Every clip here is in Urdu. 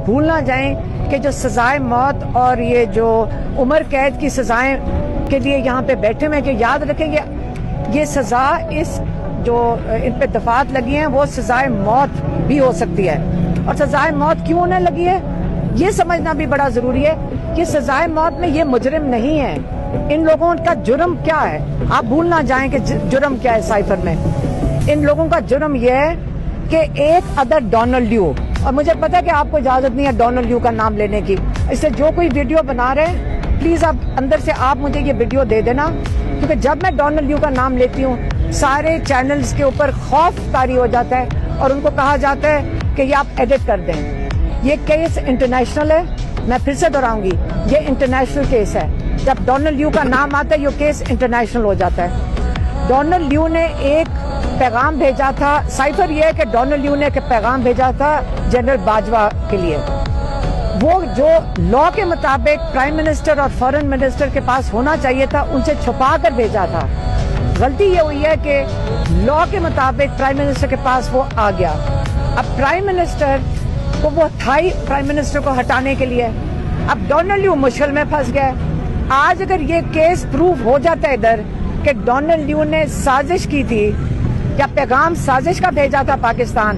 بھول نہ جائیں کہ جو سزائے موت اور یہ جو عمر قید کی سزائیں کے لیے یہاں پہ بیٹھے ہوئے، کہ یاد رکھیں یہ سزا اس جو ان پہ دفعات لگی ہیں وہ سزائے موت بھی ہو سکتی ہے. اور سزائے موت کیوں ہونے لگی ہے یہ سمجھنا بھی بڑا ضروری ہے کہ سزائے موت میں یہ مجرم نہیں ہے. ان لوگوں کا جرم کیا ہے؟ آپ بھول نہ جائیں کہ جرم کیا ہے. سائفر میں ان لوگوں کا جرم یہ ہے کہ ایک ادر ڈونلڈ لیو، اور مجھے پتا ہے کہ آپ کو اجازت نہیں ہے ڈونلڈ لیو کا نام لینے کی، اس سے جو کوئی ویڈیو بنا رہے ہیں پلیز آپ اندر سے آپ مجھے یہ ویڈیو دے دینا، کیونکہ جب میں ڈونلڈ لیو کا نام لیتی ہوں سارے چینلز کے اوپر خوف طاری ہو جاتا ہے اور ان کو کہا جاتا ہے کہ یہ آپ ایڈٹ کر دیں. یہ کیس انٹرنیشنل ہے، میں پھر سے دہراؤں گی یہ انٹرنیشنل کیس ہے. جب ڈونلڈ لیو کا نام آتا ہے یہ کیس انٹرنیشنل ہو جاتا ہے. ڈونلڈ لیو نے ایک پیغام بھیجا تھا، سائفر یہ ہے کہ ڈونلڈ لیو نے ایک پیغام بھیجا تھا جنرل باجوہ کے لیے، وہ جو لا کے مطابق پرائم منسٹر اور فارن منسٹر کے پاس ہونا چاہیے تھا ان سے چھپا کر بھیجا تھا. غلطی یہ ہوئی ہے کہ لا کے مطابق پرائم منسٹر کے پاس وہ آ گیا. اب پرائم منسٹر کو وہ تھا ہی پرائم منسٹر کو ہٹانے کے لیے. اب ڈونلڈ لیو مشکل میں پھنس گئے. آج اگر یہ کیس پروف ہو جاتا ہے ادھر کہ ڈونلڈ لیو نے سازش کی تھی یا پیغام سازش کا بھیجا تھا پاکستان،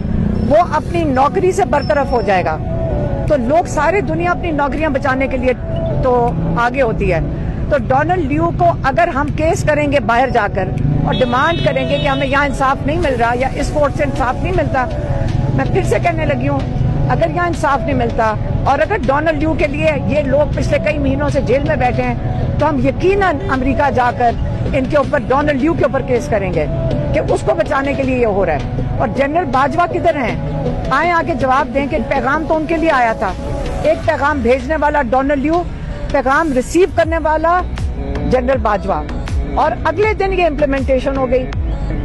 وہ اپنی نوکری سے برطرف ہو جائے گا. تو لوگ ساری دنیا اپنی نوکریاں بچانے کے لیے تو آگے ہوتی ہے. تو ڈونلڈ لیو کو اگر ہم کیس کریں گے باہر جا کر اور ڈیمانڈ کریں گے کہ ہمیں یہاں انصاف نہیں مل رہا یا اس کورٹ سے انصاف نہیں ملتا، میں پھر سے کہنے لگی ہوں اگر یہاں انصاف نہیں ملتا اور اگر ڈونلڈ لیو کے لیے یہ لوگ پچھلے کئی مہینوں سے جیل میں بیٹھے ہیں تو ہم یقیناً امریکہ جا کر ان کے اوپر ڈونلڈ لیو کے اوپر کیس کریں گے کہ اس کو بچانے کے لیے یہ ہو رہا ہے. اور جنرل باجوہ کدھر ہیں؟ آئیں آ کے جواب دیں کہ پیغام تو ان کے لیے آیا تھا. ایک پیغام بھیجنے والا ڈونلڈ لیو، پیغام ریسیو کرنے والا جنرل باجوہ، اور اگلے دن یہ امپلیمنٹیشن ہو گئی.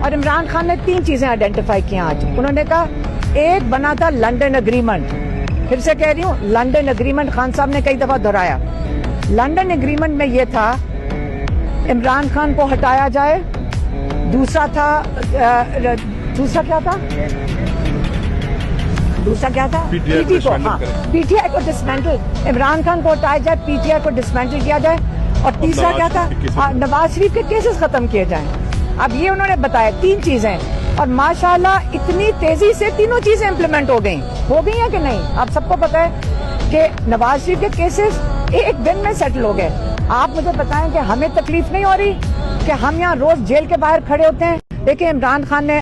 اور عمران خان نے 3 چیزیں آئیڈینٹیفائی کی آج. انہوں نے کہا ایک بنا تھا لنڈن اگریمنٹ، پھر سے کہہ رہی ہوں لنڈن اگریمنٹ خان صاحب نے کئی دفعہ دہرایا. لنڈن اگریمنٹ میں یہ تھا عمران خان کو ہٹایا جائے. دوسرا کیا تھا پی ٹی آئی کو ڈسمینٹل، عمران خان کو ہٹایا جائے، پی ٹی آئی کو ڈسمینٹل کیا جائے. اور تیسرا کیا تھا؟ نواز شریف کے کیسز ختم کیے جائیں. اب یہ انہوں نے بتایا 3 چیزیں، اور ماشاءاللہ اتنی تیزی سے تینوں چیزیں امپلیمنٹ ہو گئی ہیں کہ نہیں. آپ سب کو پتا ہے کہ نواز شریف کے کیسز ایک دن میں سیٹل ہو گئے. آپ مجھے بتائیں کہ ہمیں تکلیف نہیں ہو رہی کہ ہم یہاں روز جیل کے باہر کھڑے ہوتے ہیں؟ دیکھیں عمران خان نے